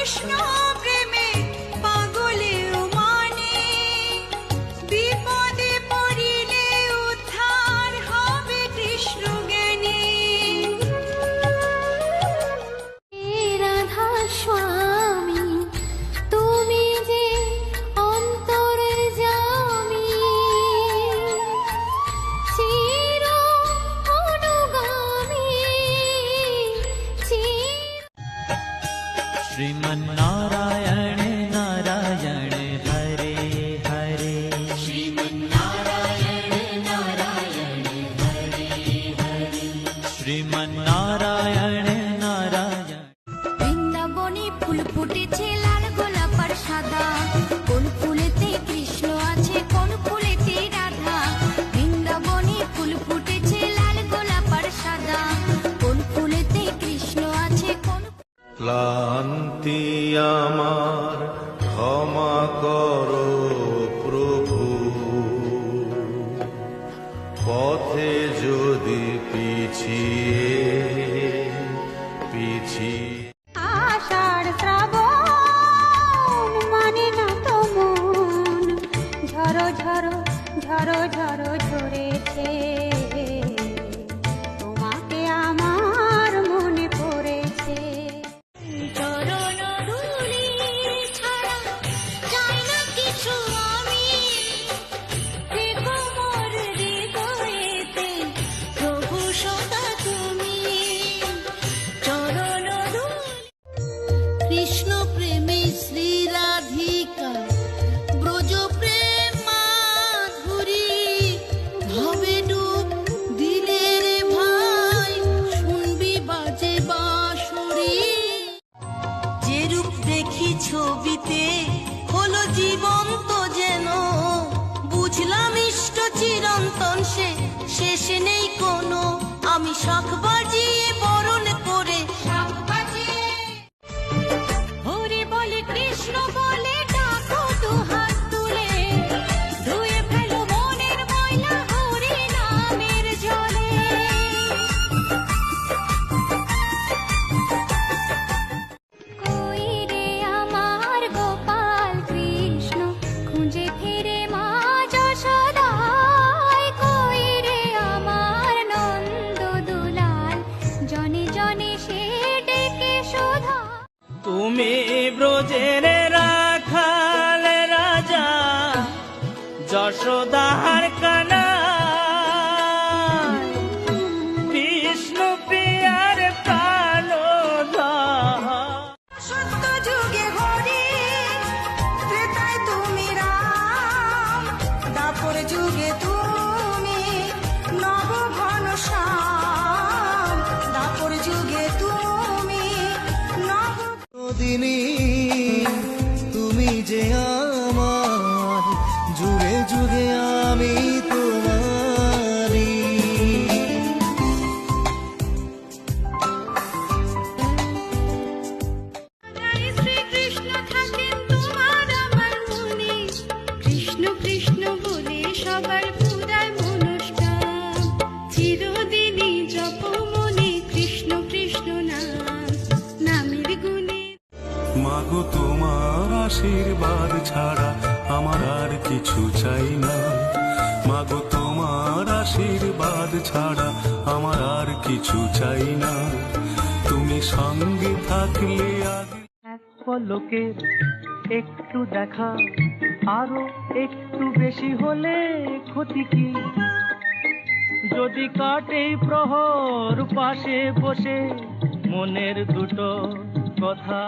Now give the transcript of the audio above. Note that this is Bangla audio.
কৃষ্ণ প্রেমে পাগলেও মানে, বিপদে পড়িলে উদ্ধার হবে কৃষ্ণ জ্ঞানে। রাধা স্বামী তুমি যে অন্তর্যামী, চির অনুগামী श्रीमन्नारायण नारायण हरे हरे, श्रीमन्नारायण नारायण हरे हरे, श्रीमन्नारायण नारायण। বৃন্দাবনে ফুল ফুটেছে লাল গোলাপ আর সাদা, কোন ফুলেতে কৃষ্ণ আছে কোন ফুলেতে রাধা। বৃন্দাবনে ফুল ফুটেছে লাল গোলাপ আর সাদা, কোন ফুলেতে কৃষ্ণ আছে কোন। ক্লান্তি আমার ক্ষমা করো প্রভু, পথে যদি পিছিয়ে আষাঢ় শ্রাবণ মানে না তো মন, ঝরো ঝরো ঝরো ঝরো ঝরেছে, তোমাকে আমার মনে পড়েছে। চরণ ধুলি ছাড়া চাই না কিছু আমি, দেখো মোর হৃদয়েতে প্রভু সদা তুমি। চরণ ধুলি কৃষ্ণ প্রেমে শ্রী রাধিকা, ব্রজ প্রেম মাধুরী, ভবে ডুব দিলে রে ভাই শুনবি বাজে বাঁশরি। যে রূপ দেখি ছবিতে হলো জীবন্ত যেন, বুঝলাম ইষ্ট চিরন্তন সে শেষে নেই কোনো। আমি শাঁখ বাজিয়ে বরণ করে হরি বলে কৃষ্ণ বলে ডাকো দুহাত তুলে, ধুয়ে ফেলো মনের ময়লা হরি নামের জলে। কই রে আমার গোপাল কৃষ্ণ, খুঁজে ফিরে মা যশোদায়। কই রে আমার নন্দ দুলাল, জনে জনে সে ডেকে শোধা। তুমি ব্রজের রাখাল রাজা, যশোদার কানা, কৃষ্ণ প্রিয়ার কালো সত্য যুগে হরি, ত্রেতায় তুমি রাম, দাপর যুগে তুমি নব ঘন শ্যাম। দাপর যুগে তুমি নব দিনী তুমি যে আমার, যুগে যুগে আমি তোমারি। শ্রীকৃষ্ণ থাকেন তোমার আমার মনে, কৃষ্ণ কৃষ্ণ বলে সবার পুরায় মনস্কাম। চিরদিনই জপ মনে কৃষ্ণ কৃষ্ণ নাম, নামের গুণে। মাগো তোমার আশীর্বাদ ছাড়া আমার আর কিছু চাই না, মাগো তোমার আশীর্বাদ ছাড়া আমার আর কিছু চাই না। তুমি সঙ্গে থাকলে আগে এক পলকের একটু দেখা, আরো একটু বেশি হলে ক্ষতি কি? যদি কাটে প্রহর পাশে বসে মনের দুটো কথা